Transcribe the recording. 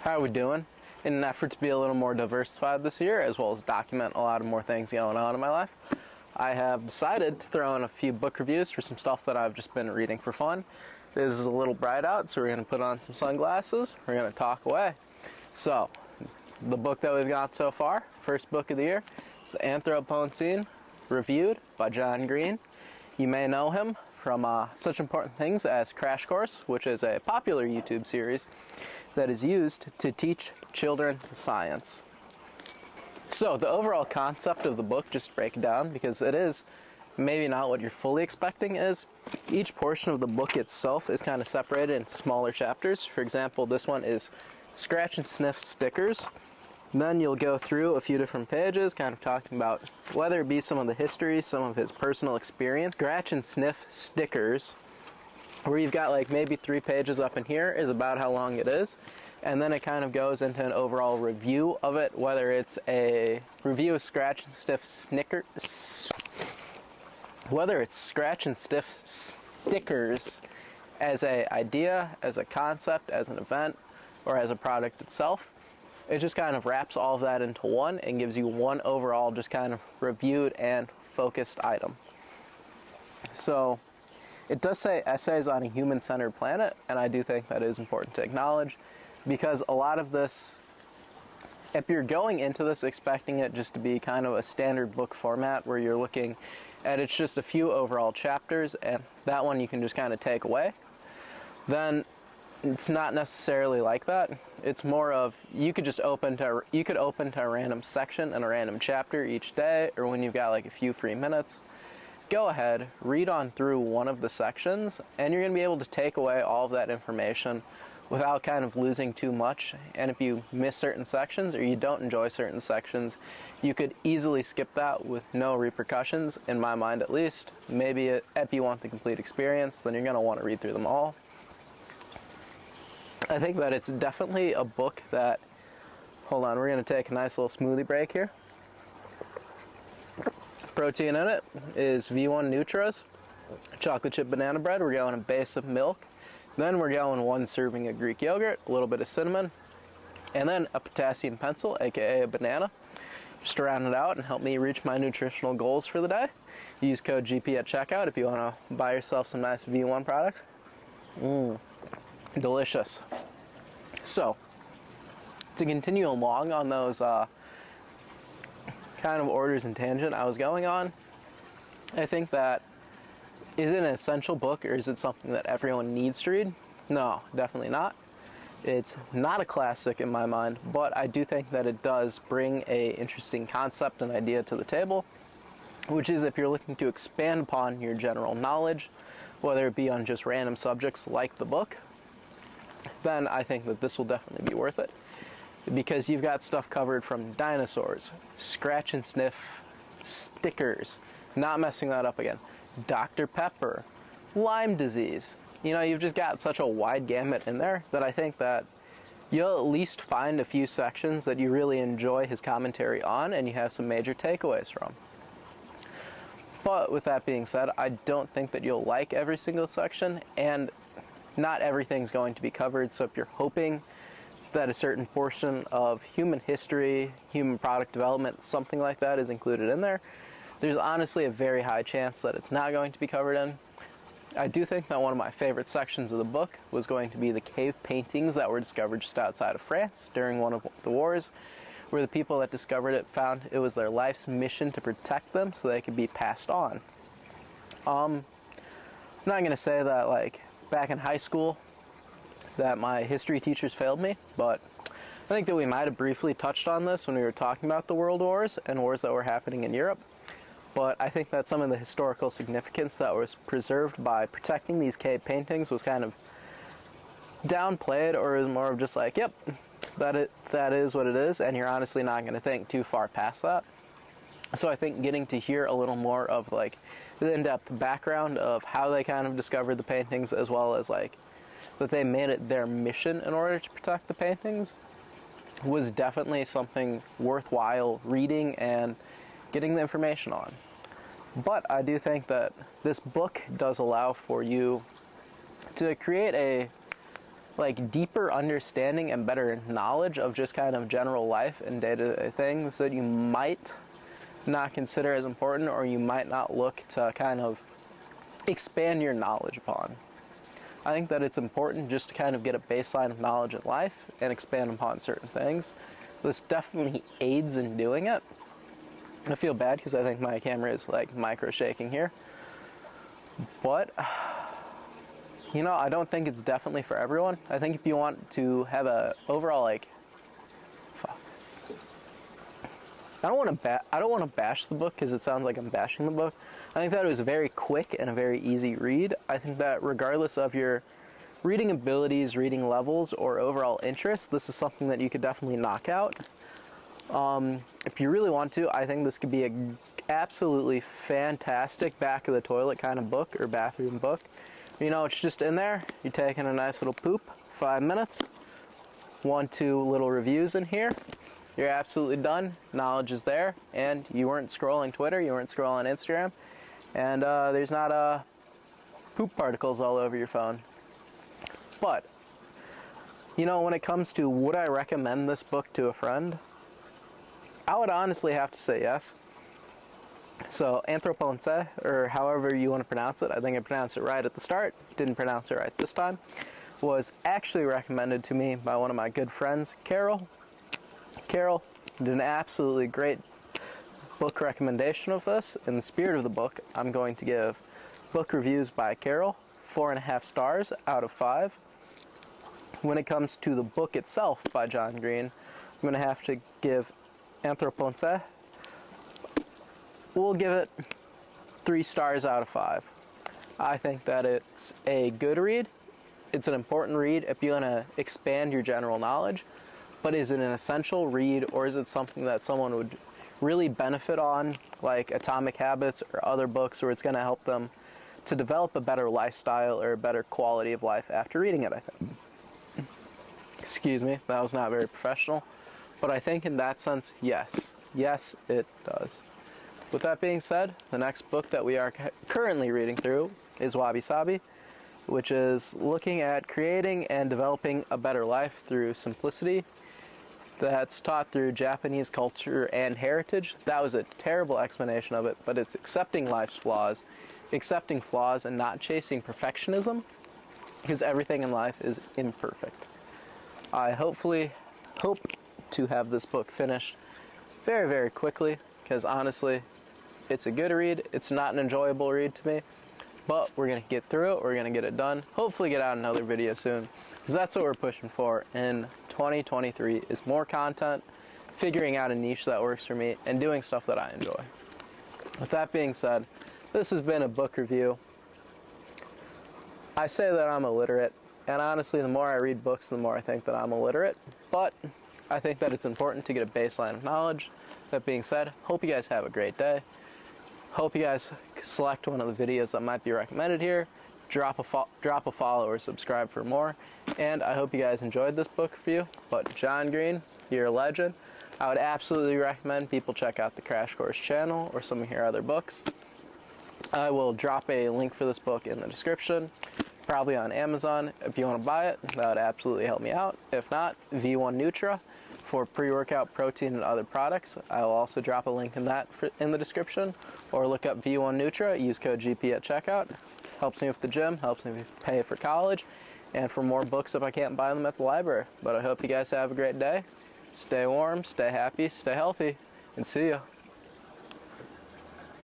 How are we doing? In an effort to be a little more diversified this year, as well as document a lot of more things going on in my life, I have decided to throw in a few book reviews for some stuff that I've just been reading for fun. This is a little bright out, so we're going to put on some sunglasses. We're going to talk away. So, the book that we've got so far, first book of the year, is Anthropocene Reviewed by John Green. You may know him from such important things as Crash Course, which is a popular YouTube series that is used to teach children science. So the overall concept of the book, just to break it down, because it is maybe not what you're fully expecting, is each portion of the book itself is kind of separated into smaller chapters. For example, this one is Scratch and Sniff Stickers. Then you'll go through a few different pages, kind of talking about whether it be some of the history, some of his personal experience. Scratch and Sniff Stickers, where you've got like maybe 3 pages up in here, is about how long it is. And then it kind of goes into an overall review of it, whether it's a review of Scratch and Sniff Stickers, whether it's Scratch and Sniff Stickers as an idea, as a concept, as an event, or as a product itself. It just kind of wraps all of that into one and gives you one overall just kind of reviewed and focused item. So it does say essays on a human-centered planet, and I do think that is important to acknowledge, because a lot of this, if you're going into this expecting it just to be kind of a standard book format where you're looking at it's just a few overall chapters and that one you can just kind of take away, then it's not necessarily like that. It's more of you could open to a random section and a random chapter each day, or when you've got like a few free minutes, go ahead, read on through one of the sections, and you're going to be able to take away all of that information without kind of losing too much. And if you miss certain sections or you don't enjoy certain sections, you could easily skip that with no repercussions, in my mind at least. Maybe if you want the complete experience, then you're going to want to read through them all. I think that it's definitely a book that, hold on, we're going to take a nice little smoothie break here. Protein in it is V1 Nutras, chocolate chip banana bread. We're going a base of milk. Then we're going 1 serving of Greek yogurt, a little bit of cinnamon, and then a potassium pencil, aka a banana, just to round it out and help me reach my nutritional goals for the day. Use code GP at checkout if you want to buy yourself some nice V1 products. Delicious. So, to continue along on those kind of orders and tangent I was going on, I think that, is it an essential book or is it something that everyone needs to read? No, definitely not. It's not a classic in my mind, but I do think that it does bring an interesting concept and idea to the table, which is if you're looking to expand upon your general knowledge, whether it be on just random subjects like the book, then I think that this will definitely be worth it, because you've got stuff covered from dinosaurs, Scratch and Sniff Stickers, not messing that up again, Dr. Pepper, Lyme disease. You know, you've just got such a wide gamut in there that I think that you'll at least find a few sections that you really enjoy his commentary on and you have some major takeaways from. But with that being said, I don't think that you'll like every single section, and not everything's going to be covered. So if you're hoping that a certain portion of human history, human product development, something like that is included in there, there's honestly a very high chance that it's not going to be covered in. I do think that one of my favorite sections of the book was going to be the cave paintings that were discovered just outside of France during one of the wars, where the people that discovered it found it was their life's mission to protect them so they could be passed on. I'm not going to say that like back in high school that my history teachers failed me, but I think that we might have briefly touched on this when we were talking about the world wars and wars that were happening in Europe. But I think that some of the historical significance that was preserved by protecting these cave paintings was kind of downplayed, or is more of just like, yep, that is what it is, and you're honestly not going to think too far past that. So I think getting to hear a little more of like the in-depth background of how they kind of discovered the paintings, as well as like that they made it their mission in order to protect the paintings, was definitely something worthwhile reading and getting the information on. But I do think that this book does allow for you to create a like deeper understanding and better knowledge of just kind of general life and day-to-day things that you might not consider as important, or you might not look to kind of expand your knowledge upon. I think that it's important just to kind of get a baseline of knowledge in life and expand upon certain things. This definitely aids in doing it. I feel bad because I think my camera is like micro shaking here. But, you know, I don't think it's definitely for everyone. I think if you want to have a overall like, I don't want to bash the book because it sounds like I'm bashing the book. I think that it was a very quick and a very easy read. I think that regardless of your reading abilities, reading levels, or overall interest, this is something that you could definitely knock out. If you really want to, I think this could be an absolutely fantastic back of the toilet kind of book or bathroom book. You know, it's just in there, you're taking a nice little poop, 5 minutes, 1-2 little reviews in here. You're absolutely done, knowledge is there, and you weren't scrolling Twitter, you weren't scrolling Instagram, and there's not poop particles all over your phone. But, you know, when it comes to would I recommend this book to a friend, I would honestly have to say yes. So, Anthropocene, or however you want to pronounce it, I think I pronounced it right at the start, didn't pronounce it right this time, was actually recommended to me by one of my good friends, Carol. Carol did an absolutely great book recommendation of this. In the spirit of the book, I'm going to give book reviews by Carol 4.5 stars out of 5. When it comes to the book itself by John Green, I'm going to have to give Anthropocene, we'll give it 3 stars out of 5. I think that it's a good read. It's an important read if you want to expand your general knowledge. But is it an essential read, or is it something that someone would really benefit on, like Atomic Habits or other books, where it's going to help them to develop a better lifestyle or a better quality of life after reading it, I think. Excuse me, that was not very professional. But I think in that sense, yes. Yes, it does. With that being said, the next book that we are currently reading through is Wabi Sabi, which is looking at creating and developing a better life through simplicity that's taught through Japanese culture and heritage. That was a terrible explanation of it, but it's accepting life's flaws, accepting flaws and not chasing perfectionism, because everything in life is imperfect. I hope to have this book finished very, very quickly, because honestly, it's a good read. It's not an enjoyable read to me, but we're going to get through it. We're going to get it done. Hopefully get out another video soon, because that's what we're pushing for in 2023 is more content, figuring out a niche that works for me, and doing stuff that I enjoy. With that being said, this has been a book review. I say that I'm illiterate, and honestly, the more I read books, the more I think that I'm illiterate, but I think that it's important to get a baseline of knowledge. That being said, hope you guys have a great day. Hope you guys select one of the videos that might be recommended here. Drop a follow or subscribe for more. And I hope you guys enjoyed this book review. But John Green, you're a legend. I would absolutely recommend people check out the Crash Course channel or some of your other books. I will drop a link for this book in the description, probably on Amazon. If you want to buy it, that would absolutely help me out. If not, V1 Nutra for pre-workout protein and other products. I will also drop a link in that in the description, or look up V1 Nutra, use code GP at checkout. Helps me with the gym, helps me pay for college, and for more books if I can't buy them at the library. But I hope you guys have a great day. Stay warm, stay happy, stay healthy, and see ya.